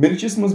Meritíssimas,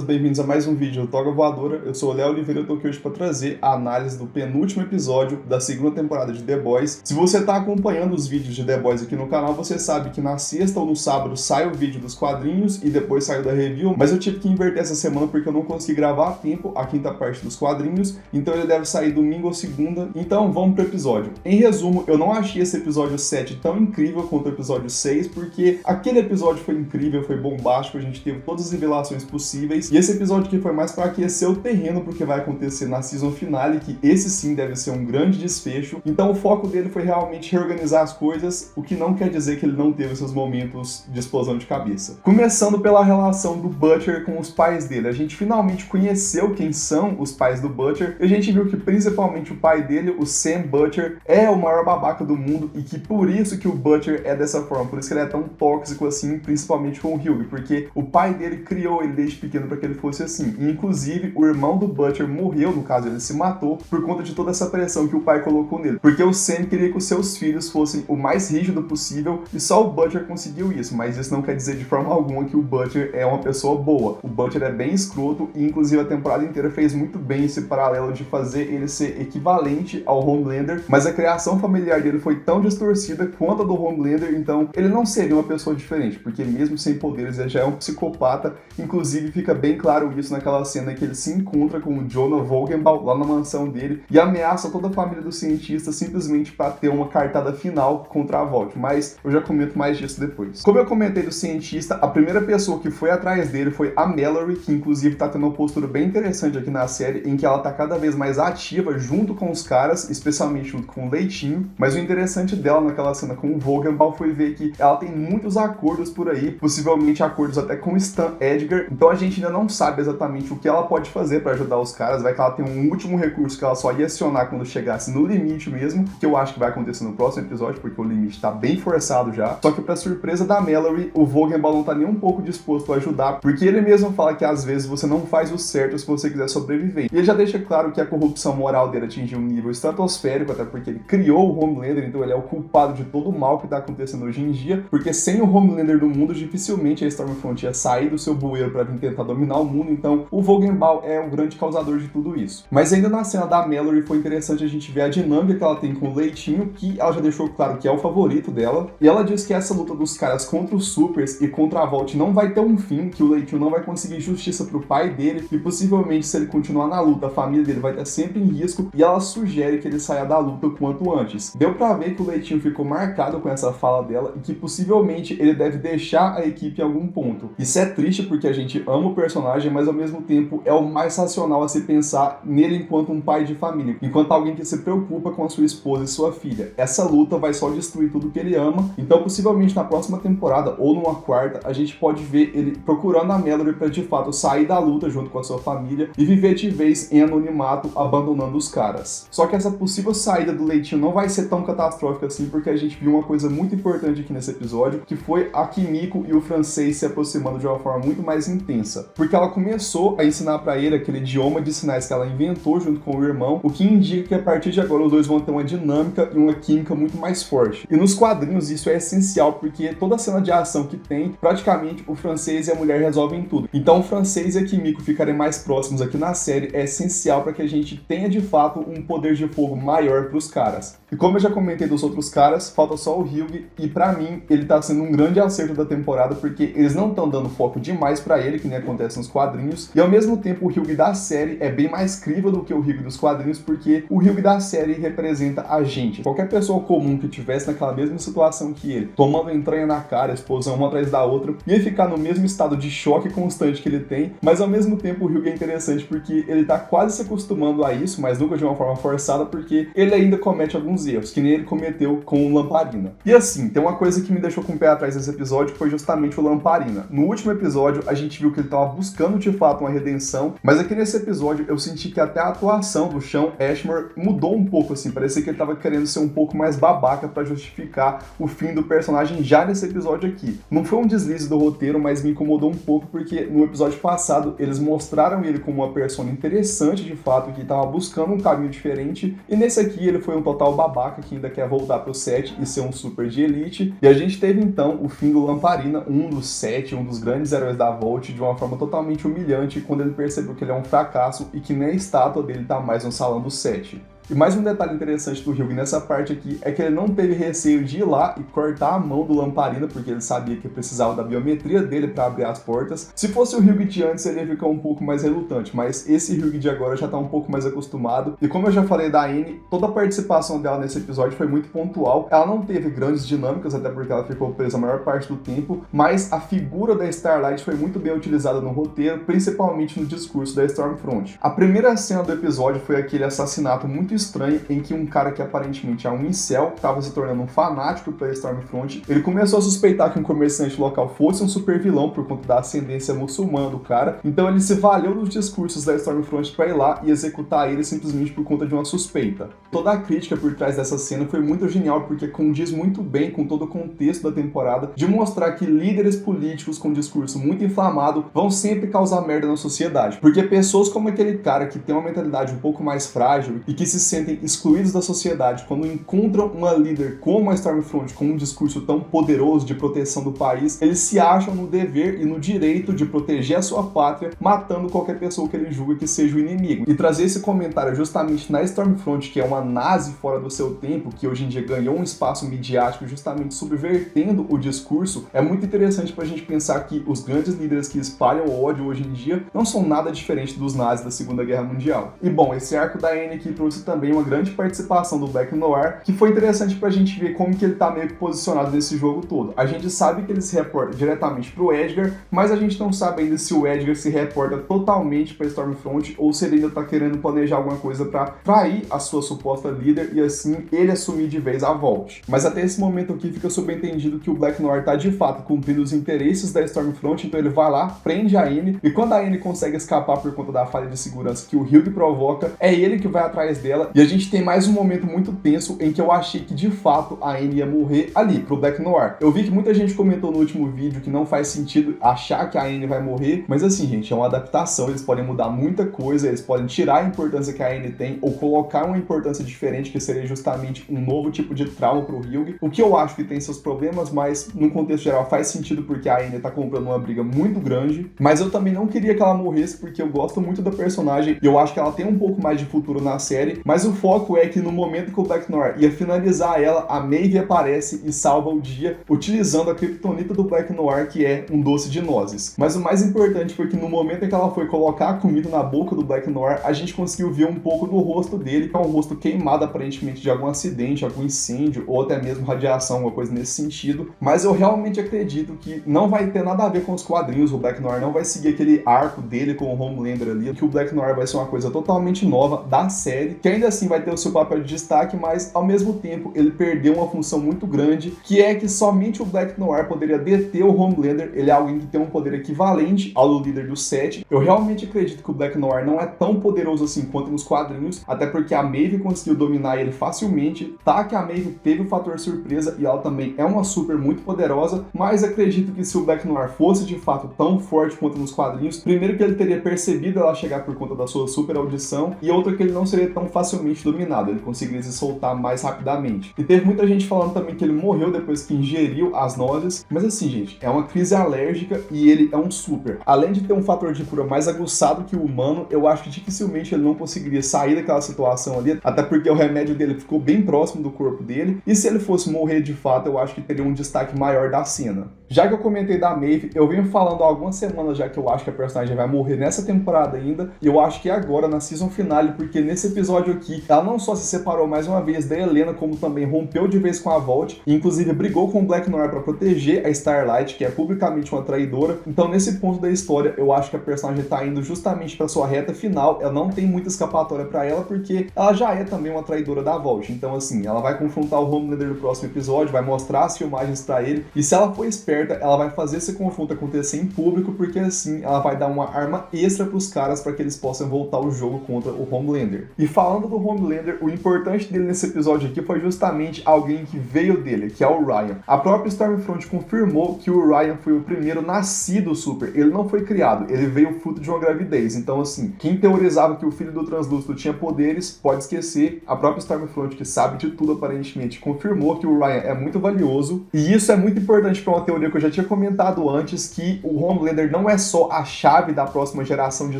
bem-vindos a mais um vídeo do Toga Voadora. Eu sou o Léo Oliveira e eu tô aqui hoje para trazer a análise do penúltimo episódio da segunda temporada de The Boys. Se você tá acompanhando os vídeos de The Boys aqui no canal, você sabe que na sexta ou no sábado sai o vídeo dos quadrinhos e depois sai o da review, mas eu tive que inverter essa semana porque eu não consegui gravar a tempo a quinta parte dos quadrinhos, então ele deve sair domingo ou segunda. Então vamos pro episódio. Em resumo, eu não achei esse episódio 7 tão incrível quanto o episódio 6, porque aquele episódio foi incrível, foi bombástico, a gente teve todas as revelações possíveis, e esse episódio aqui foi mais para aquecer o terreno pro que vai acontecer na season finale, que esse sim deve ser um grande desfecho. Então o foco dele foi realmente reorganizar as coisas, o que não quer dizer que ele não teve seus momentos de explosão de cabeça. Começando pela relação do Butcher com os pais dele, a gente finalmente conheceu quem são os pais do Butcher, e a gente viu que principalmente o pai dele, o Sam Butcher, é o maior babaca do mundo, e que por isso que o Butcher é dessa forma, por isso que ele é tão tóxico assim, principalmente com o Hugh, porque o pai dele criou ele desde pequeno para que ele fosse assim. E, inclusive, o irmão do Butcher morreu, no caso, ele se matou por conta de toda essa pressão que o pai colocou nele. Porque o Sam queria que os seus filhos fossem o mais rígido possível e só o Butcher conseguiu isso, mas isso não quer dizer de forma alguma que o Butcher é uma pessoa boa. O Butcher é bem escroto e, inclusive, a temporada inteira fez muito bem esse paralelo de fazer ele ser equivalente ao Homelander, mas a criação familiar dele foi tão distorcida quanto a do Homelander, então ele não seria uma pessoa diferente, porque mesmo sem poderes ele já é um psicopata. Inclusive fica bem claro isso naquela cena em que ele se encontra com o Jonah Vogelbaum lá na mansão dele e ameaça toda a família do cientista simplesmente para ter uma cartada final contra a Vault, mas eu já comento mais disso depois. Como eu comentei do cientista, a primeira pessoa que foi atrás dele foi a Mallory, que inclusive tá tendo uma postura bem interessante aqui na série, em que ela tá cada vez mais ativa junto com os caras, especialmente junto com o Leitinho, mas o interessante dela naquela cena com o Vogelbaum foi ver que ela tem muitos acordos por aí, possivelmente acordos até com Stan Edgar, então a gente ainda não sabe exatamente o que ela pode fazer para ajudar os caras, vai que ela tem um último recurso que ela só ia acionar quando chegasse no limite mesmo, que eu acho que vai acontecer no próximo episódio, porque o limite tá bem forçado já. Só que pra surpresa da Mallory, o Vogelbaum não tá nem um pouco disposto a ajudar, porque ele mesmo fala que às vezes você não faz o certo se você quiser sobreviver. E ele já deixa claro que a corrupção moral dele atingiu um nível estratosférico, até porque ele criou o Homelander, então ele é o culpado de todo o mal que tá acontecendo hoje em dia, porque sem o Homelander do mundo, dificilmente a Stormfront ia sair do seu bueiro para vir tentar dominar o mundo, então o Vogelbaum é o grande causador de tudo isso. Mas ainda na cena da Mallory foi interessante a gente ver a dinâmica que ela tem com o Leitinho, que ela já deixou claro que é o favorito dela, e ela diz que essa luta dos caras contra os Supers e contra a Vault não vai ter um fim, que o Leitinho não vai conseguir justiça pro pai dele, e possivelmente se ele continuar na luta, a família dele vai estar sempre em risco, e ela sugere que ele saia da luta o quanto antes. Deu pra ver que o Leitinho ficou marcado com essa fala dela, e que possivelmente ele deve deixar a equipe em algum ponto. Isso é triste porque a gente ama o personagem, mas ao mesmo tempo é o mais racional a se pensar nele enquanto um pai de família, enquanto alguém que se preocupa com a sua esposa e sua filha. Essa luta vai só destruir tudo que ele ama, então possivelmente na próxima temporada ou numa quarta, a gente pode ver ele procurando a Mallory para de fato sair da luta junto com a sua família e viver de vez em anonimato, abandonando os caras. Só que essa possível saída do Leitinho não vai ser tão catastrófica assim, porque a gente viu uma coisa muito importante aqui nesse episódio, que foi a Kimiko e o francês se aproximando de uma forma muito mais intensa, porque ela começou a ensinar para ele aquele idioma de sinais que ela inventou junto com o irmão, o que indica que a partir de agora os dois vão ter uma dinâmica e uma química muito mais forte. E nos quadrinhos isso é essencial, porque toda cena de ação que tem, praticamente o francês e a mulher resolvem tudo. Então o francês e a Kimiko ficarem mais próximos aqui na série é essencial para que a gente tenha de fato um poder de fogo maior para os caras. E como eu já comentei dos outros caras, falta só o Hugh, e pra mim ele tá sendo um grande acerto da temporada, porque eles não estão dando foco demais pra ele, que nem acontece nos quadrinhos, e ao mesmo tempo o Hugh da série é bem mais crível do que o Hugh dos quadrinhos, porque o Hugh da série representa a gente. Qualquer pessoa comum que tivesse naquela mesma situação que ele, tomando entranha na cara, explosão uma atrás da outra, ia ficar no mesmo estado de choque constante que ele tem, mas ao mesmo tempo o Hugh é interessante porque ele tá quase se acostumando a isso, mas nunca de uma forma forçada, porque ele ainda comete alguns erros, que nem ele cometeu com o Lamparina. E assim, tem uma coisa que me deixou com o pé atrás nesse episódio, que foi justamente o Lamparina. No último episódio, a gente viu que ele tava buscando de fato uma redenção, mas aqui nesse episódio eu senti que até a atuação do Sean Ashmore mudou um pouco, assim, parecia que ele tava querendo ser um pouco mais babaca pra justificar o fim do personagem já nesse episódio aqui. Não foi um deslize do roteiro, mas me incomodou um pouco, porque no episódio passado eles mostraram ele como uma persona interessante de fato, que tava buscando um caminho diferente, e nesse aqui ele foi um total babaca babaca que ainda quer voltar pro 7 e ser um super de elite. E a gente teve então o fim do Lamparina, um dos 7, um dos grandes heróis da Vault, de uma forma totalmente humilhante, quando ele percebeu que ele é um fracasso e que nem a estátua dele tá mais no salão do 7. E mais um detalhe interessante do Hyuga nessa parte aqui é que ele não teve receio de ir lá e cortar a mão do Lamparina, porque ele sabia que precisava da biometria dele para abrir as portas. Se fosse o Hyuga de antes, ele ia ficar um pouco mais relutante, mas esse Hyuga de agora já tá um pouco mais acostumado. E como eu já falei da Anne, toda a participação dela nesse episódio foi muito pontual. Ela não teve grandes dinâmicas, até porque ela ficou presa a maior parte do tempo, mas a figura da Starlight foi muito bem utilizada no roteiro, principalmente no discurso da Stormfront. A primeira cena do episódio foi aquele assassinato muito estranho em que um cara que aparentemente é um incel, que estava se tornando um fanático pela Stormfront, ele começou a suspeitar que um comerciante local fosse um super vilão por conta da ascendência muçulmana do cara, então ele se valeu dos discursos da Stormfront para ir lá e executar ele simplesmente por conta de uma suspeita. Toda a crítica por trás dessa cena foi muito genial porque condiz muito bem com todo o contexto da temporada de mostrar que líderes políticos com discurso muito inflamado vão sempre causar merda na sociedade, porque pessoas como aquele cara que tem uma mentalidade um pouco mais frágil e que se sentem excluídos da sociedade quando encontram uma líder como a Stormfront com um discurso tão poderoso de proteção do país, eles se acham no dever e no direito de proteger a sua pátria, matando qualquer pessoa que ele julga que seja o inimigo. E trazer esse comentário justamente na Stormfront, que é uma nazi fora do seu tempo, que hoje em dia ganhou um espaço midiático justamente subvertendo o discurso, é muito interessante pra gente pensar que os grandes líderes que espalham o ódio hoje em dia não são nada diferente dos nazis da Segunda Guerra Mundial. E bom, esse arco da Anne aqui trouxe também uma grande participação do Black Noir, que foi interessante pra gente ver como que ele tá meio que posicionado nesse jogo todo. A gente sabe que ele se reporta diretamente pro Edgar, mas a gente não sabe ainda se o Edgar se reporta totalmente pra Stormfront ou se ele ainda tá querendo planejar alguma coisa pra trair a sua suposta líder e assim ele assumir de vez a Vault. Mas até esse momento aqui fica subentendido que o Black Noir tá de fato cumprindo os interesses da Stormfront, então ele vai lá, prende a Anne, e quando a Anne consegue escapar por conta da falha de segurança que o Hyuga provoca, é ele que vai atrás dela, e a gente tem mais um momento muito tenso em que eu achei que de fato a Anne ia morrer ali, pro Black Noir. Eu vi que muita gente comentou no último vídeo que não faz sentido achar que a Anne vai morrer, mas assim, gente, é uma adaptação, eles podem mudar muita coisa, eles podem tirar a importância que a Anne tem ou colocar uma importância diferente, que seria justamente um novo tipo de trauma pro Hyuga, o que eu acho que tem seus problemas, mas no contexto geral faz sentido porque a Anne tá comprando uma briga muito grande, mas eu também não queria que ela morresse porque eu gosto muito da personagem e eu acho que ela tem um pouco mais de futuro na série, mas o foco é que no momento que o Black Noir ia finalizar ela, a Maeve aparece e salva o dia utilizando a kryptonita do Black Noir, que é um doce de nozes. Mas o mais importante foi que no momento em que ela foi colocar a comida na boca do Black Noir, a gente conseguiu ver um pouco do rosto dele, que é um rosto queimado aparentemente de algum acidente, algum incêndio ou até mesmo radiação, alguma coisa nesse sentido. Mas eu realmente acredito que não vai ter nada a ver com os quadrinhos, o Black Noir não vai seguir aquele arco dele com o Homelander ali, que o Black Noir vai ser uma coisa totalmente nova da série, que ainda assim vai ter o seu papel de destaque, mas ao mesmo tempo ele perdeu uma função muito grande, que é que somente o Black Noir poderia deter o Homelander. Ele é alguém que tem um poder equivalente ao do líder do 7. Eu realmente acredito que o Black Noir não é tão poderoso assim quanto nos quadrinhos, até porque a Maeve conseguiu dominar ele facilmente, tá que a Maeve teve o fator surpresa e ela também é uma super muito poderosa, mas acredito que se o Black Noir fosse de fato tão forte quanto nos quadrinhos, primeiro que ele teria percebido ela chegar por conta da sua super audição, e outra que ele não seria tão facilmente dominado, ele conseguiria se soltar mais rapidamente. E teve muita gente falando também que ele morreu depois que ingeriu as nozes, mas assim, gente, é uma crise alérgica e ele é um super. Além de ter um fator de cura mais aguçado que o humano, eu acho que dificilmente ele não conseguiria sair daquela situação ali, até porque o remédio dele ficou bem próximo do corpo dele, e se ele fosse morrer de fato, eu acho que teria um destaque maior da cena. Já que eu comentei da Maeve, eu venho falando há algumas semanas já que eu acho que a personagem vai morrer nessa temporada ainda, e eu acho que é agora, na season finale, porque nesse episódio aqui, ela não só se separou mais uma vez da Helena, como também rompeu de vez com a Vault, e inclusive brigou com o Black Noir para proteger a Starlight, que é publicamente uma traidora. Então nesse ponto da história, eu acho que a personagem tá indo justamente para sua reta final, ela não tem muita escapatória para ela, porque ela já é também uma traidora da Vault. Então assim, ela vai confrontar o Homelander no próximo episódio, vai mostrar as filmagens para ele, e se ela for esperta, certa, ela vai fazer esse confronto acontecer em público, porque assim ela vai dar uma arma extra pros caras para que eles possam voltar o jogo contra o Homelander. E falando do Homelander, o importante dele nesse episódio aqui foi justamente alguém que veio dele, que é o Ryan. A própria Stormfront confirmou que o Ryan foi o primeiro nascido super. Ele não foi criado, ele veio fruto de uma gravidez. Então assim, quem teorizava que o filho do Translúcido tinha poderes, pode esquecer. A própria Stormfront, que sabe de tudo aparentemente, confirmou que o Ryan é muito valioso. E isso é muito importante para uma teoria que eu já tinha comentado antes, que o Homelander não é só a chave da próxima geração de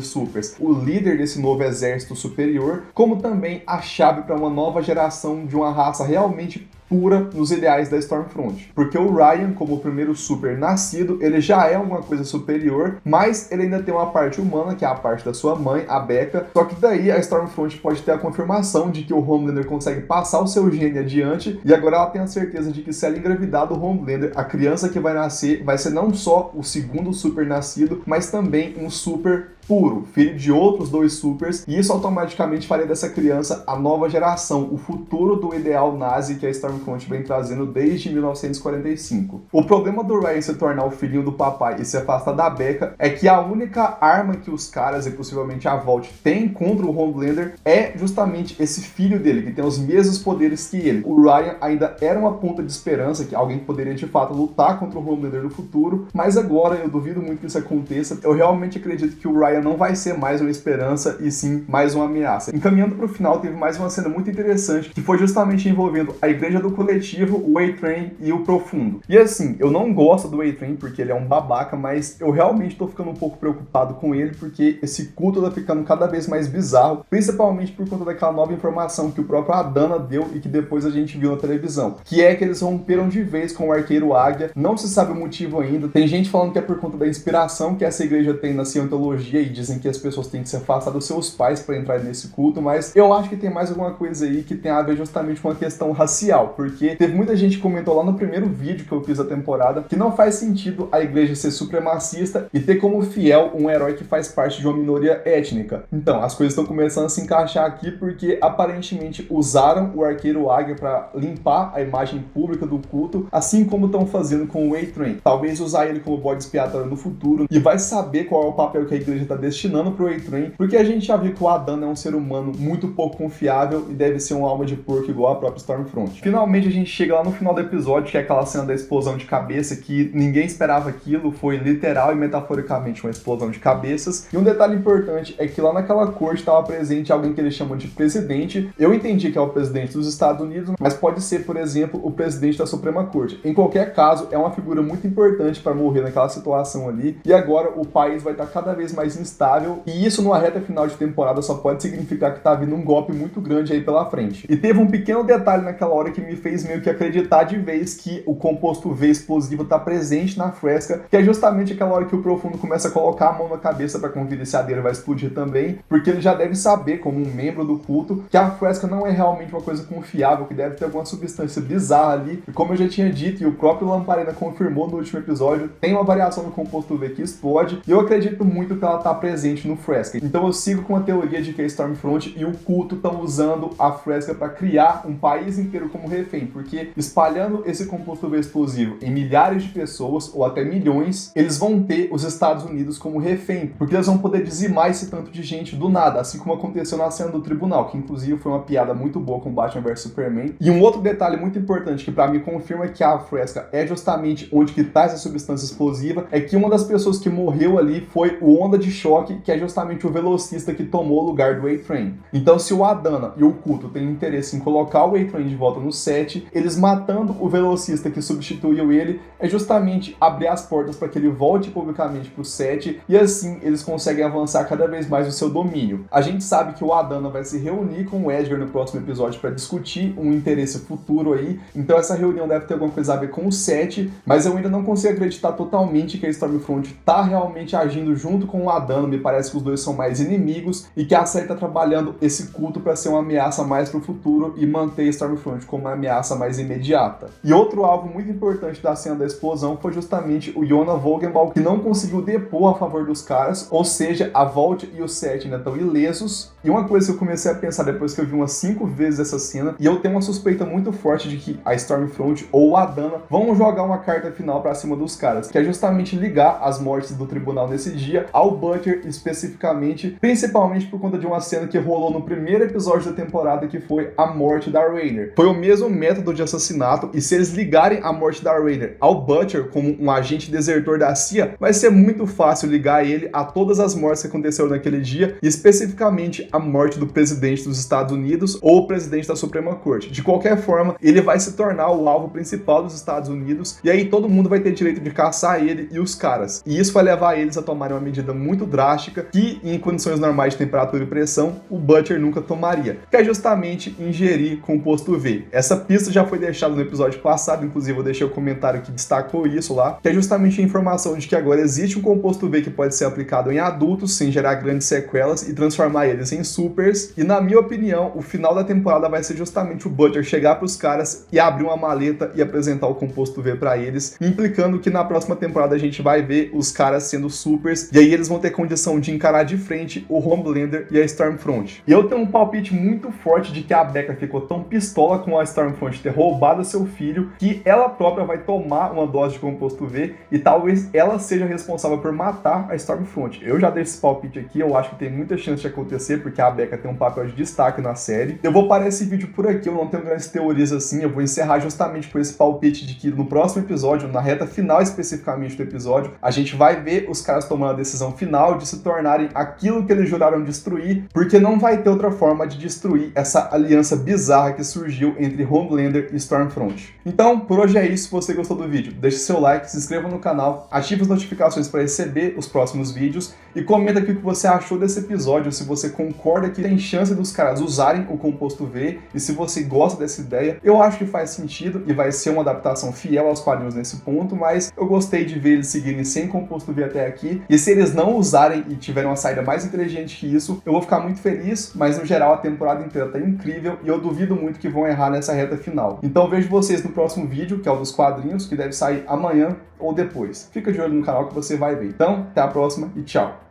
supers, o líder desse novo exército superior, como também a chave para uma nova geração de uma raça realmente pura nos ideais da Stormfront. Porque o Ryan, como o primeiro super nascido, ele já é alguma coisa superior, mas ele ainda tem uma parte humana, que é a parte da sua mãe, a Becca. Só que daí a Stormfront pode ter a confirmação de que o Homelander consegue passar o seu gene adiante, e agora ela tem a certeza de que se ela engravidar do Homelander, a criança que vai nascer vai ser não só o segundo super nascido, mas também um super puro, filho de outros dois supers, e isso automaticamente faria dessa criança a nova geração, o futuro do ideal nazi que a Stormfront vem trazendo desde 1945. O problema do Ryan se tornar o filhinho do papai e se afastar da Becca é que a única arma que os caras, e possivelmente a Vault, tem contra o Homelander é justamente esse filho dele, que tem os mesmos poderes que ele. O Ryan ainda era uma ponta de esperança, que alguém poderia de fato lutar contra o Homelander no futuro, mas agora eu duvido muito que isso aconteça. Eu realmente acredito que o Ryan não vai ser mais uma esperança e sim mais uma ameaça. Encaminhando para o final, teve mais uma cena muito interessante que foi justamente envolvendo a Igreja do Coletivo, o A-Train e o Profundo. E assim, eu não gosto do A-Train porque ele é um babaca, mas eu realmente tô ficando um pouco preocupado com ele porque esse culto tá ficando cada vez mais bizarro, principalmente por conta daquela nova informação que o próprio Adana deu e que depois a gente viu na televisão, que é que eles romperam de vez com o Arqueiro Águia. Não se sabe o motivo ainda. Tem gente falando que é por conta da inspiração que essa igreja tem na cientologia e dizem que as pessoas têm que se afastar dos seus pais para entrar nesse culto, mas eu acho que tem mais alguma coisa aí que tem a ver justamente com a questão racial, porque teve muita gente que comentou lá no primeiro vídeo que eu fiz da temporada que não faz sentido a igreja ser supremacista e ter como fiel um herói que faz parte de uma minoria étnica. Então, as coisas estão começando a se encaixar aqui porque aparentemente usaram o Arqueiro Águia para limpar a imagem pública do culto, assim como estão fazendo com o A-Train. Talvez usar ele como bode expiatório no futuro, e vai saber qual é o papel que a igreja está destinando pro A-Train, porque a gente já viu que o Adana é um ser humano muito pouco confiável e deve ser uma alma de porco igual a própria Stormfront. Finalmente a gente chega lá no final do episódio, que é aquela cena da explosão de cabeça, que ninguém esperava aquilo, foi literal e metaforicamente uma explosão de cabeças. E um detalhe importante é que lá naquela corte estava presente alguém que eles chamam de presidente. Eu entendi que é o presidente dos Estados Unidos, mas pode ser, por exemplo, o presidente da Suprema Corte. Em qualquer caso, é uma figura muito importante para morrer naquela situação ali, e agora o país vai estar cada vez mais instável, e isso numa reta final de temporada só pode significar que tá vindo um golpe muito grande aí pela frente. E teve um pequeno detalhe naquela hora que me fez meio que acreditar de vez que o composto V explosivo tá presente na Fresca, que é justamente aquela hora que o Profundo começa a colocar a mão na cabeça para conferir se a dele vai explodir também, porque ele já deve saber, como um membro do culto, que a Fresca não é realmente uma coisa confiável, que deve ter alguma substância bizarra ali, e como eu já tinha dito, e o próprio Lamparina confirmou no último episódio, tem uma variação no composto V que explode, e eu acredito muito que ela tá presente no Fresca. Então eu sigo com a teoria de que a Stormfront e o culto estão usando a Fresca para criar um país inteiro como refém, porque espalhando esse composto V explosivo em milhares de pessoas, ou até milhões, eles vão ter os Estados Unidos como refém, porque eles vão poder dizimar esse tanto de gente do nada, assim como aconteceu na cena do tribunal, que inclusive foi uma piada muito boa com Batman vs Superman. E um outro detalhe muito importante que para mim confirma que a Fresca é justamente onde que tá essa substância explosiva, é que uma das pessoas que morreu ali foi o Onda de Choque, que é justamente o velocista que tomou o lugar do A-Train. Então se o Adana e o culto têm interesse em colocar o A-Train de volta no set, eles matando o velocista que substituiu ele, é justamente abrir as portas para que ele volte publicamente pro set, e assim eles conseguem avançar cada vez mais o seu domínio. A gente sabe que o Adana vai se reunir com o Edgar no próximo episódio para discutir um interesse futuro aí, então essa reunião deve ter alguma coisa a ver com o set, mas eu ainda não consigo acreditar totalmente que a Stormfront tá realmente agindo junto com o Adana Adano, me parece que os dois são mais inimigos e que a série tá trabalhando esse culto para ser uma ameaça mais pro futuro e manter Stormfront como uma ameaça mais imediata. E outro alvo muito importante da cena da explosão foi justamente o Yona Vogelbaum, que não conseguiu depor a favor dos caras, ou seja, a Vault e o Seth ainda estão ilesos. E uma coisa que eu comecei a pensar depois que eu vi umas 5 vezes essa cena, e eu tenho uma suspeita muito forte de que a Stormfront ou a Adana vão jogar uma carta final pra cima dos caras, que é justamente ligar as mortes do tribunal nesse dia ao Butcher especificamente, principalmente por conta de uma cena que rolou no primeiro episódio da temporada, que foi a morte da Raynor. Foi o mesmo método de assassinato, e se eles ligarem a morte da Raynor ao Butcher como um agente desertor da CIA, vai ser muito fácil ligar ele a todas as mortes que aconteceram naquele dia, e especificamente a morte do presidente dos Estados Unidos ou o presidente da Suprema Corte. De qualquer forma, ele vai se tornar o alvo principal dos Estados Unidos, e aí todo mundo vai ter direito de caçar ele e os caras. E isso vai levar eles a tomarem uma medida muito drástica que, em condições normais de temperatura e pressão, o Butcher nunca tomaria, que é justamente ingerir composto V. Essa pista já foi deixada no episódio passado, inclusive eu deixei o comentário que destacou isso lá, que é justamente a informação de que agora existe um composto V que pode ser aplicado em adultos sem gerar grandes sequelas e transformar eles em supers. E na minha opinião, o final da temporada vai ser justamente o Butcher chegar pros caras e abrir uma maleta e apresentar o composto V pra eles, implicando que na próxima temporada a gente vai ver os caras sendo supers, e aí eles vão ter condição de encarar de frente o Homelander e a Stormfront. E eu tenho um palpite muito forte de que a Becca ficou tão pistola com a Stormfront ter roubado seu filho, que ela própria vai tomar uma dose de composto V, e talvez ela seja responsável por matar a Stormfront. Eu já dei esse palpite aqui, eu acho que tem muita chance de acontecer, porque a Becca tem um papel de destaque na série. Eu vou parar esse vídeo por aqui, eu não tenho grandes teorias assim, eu vou encerrar justamente com esse palpite de que no próximo episódio, na reta final especificamente do episódio, a gente vai ver os caras tomando a decisão final de se tornarem aquilo que eles juraram destruir, porque não vai ter outra forma de destruir essa aliança bizarra que surgiu entre Homelander e Stormfront. Então, por hoje é isso. Se você gostou do vídeo, deixe seu like, se inscreva no canal, ative as notificações para receber os próximos vídeos e comenta aqui o que você achou desse episódio, se você concorda que tem chance dos caras usarem o composto V, e se você gosta dessa ideia. Eu acho que faz sentido e vai ser uma adaptação fiel aos quadrinhos nesse ponto, mas eu gostei de ver eles seguirem sem composto V até aqui, e se eles não usarem e tiverem uma saída mais inteligente que isso, eu vou ficar muito feliz, mas no geral a temporada inteira tá incrível e eu duvido muito que vão errar nessa reta final. Então vejo vocês no próximo vídeo, que é o dos quadrinhos, que deve sair amanhã ou depois. Fica de olho no canal que você vai ver. Então, até a próxima e tchau!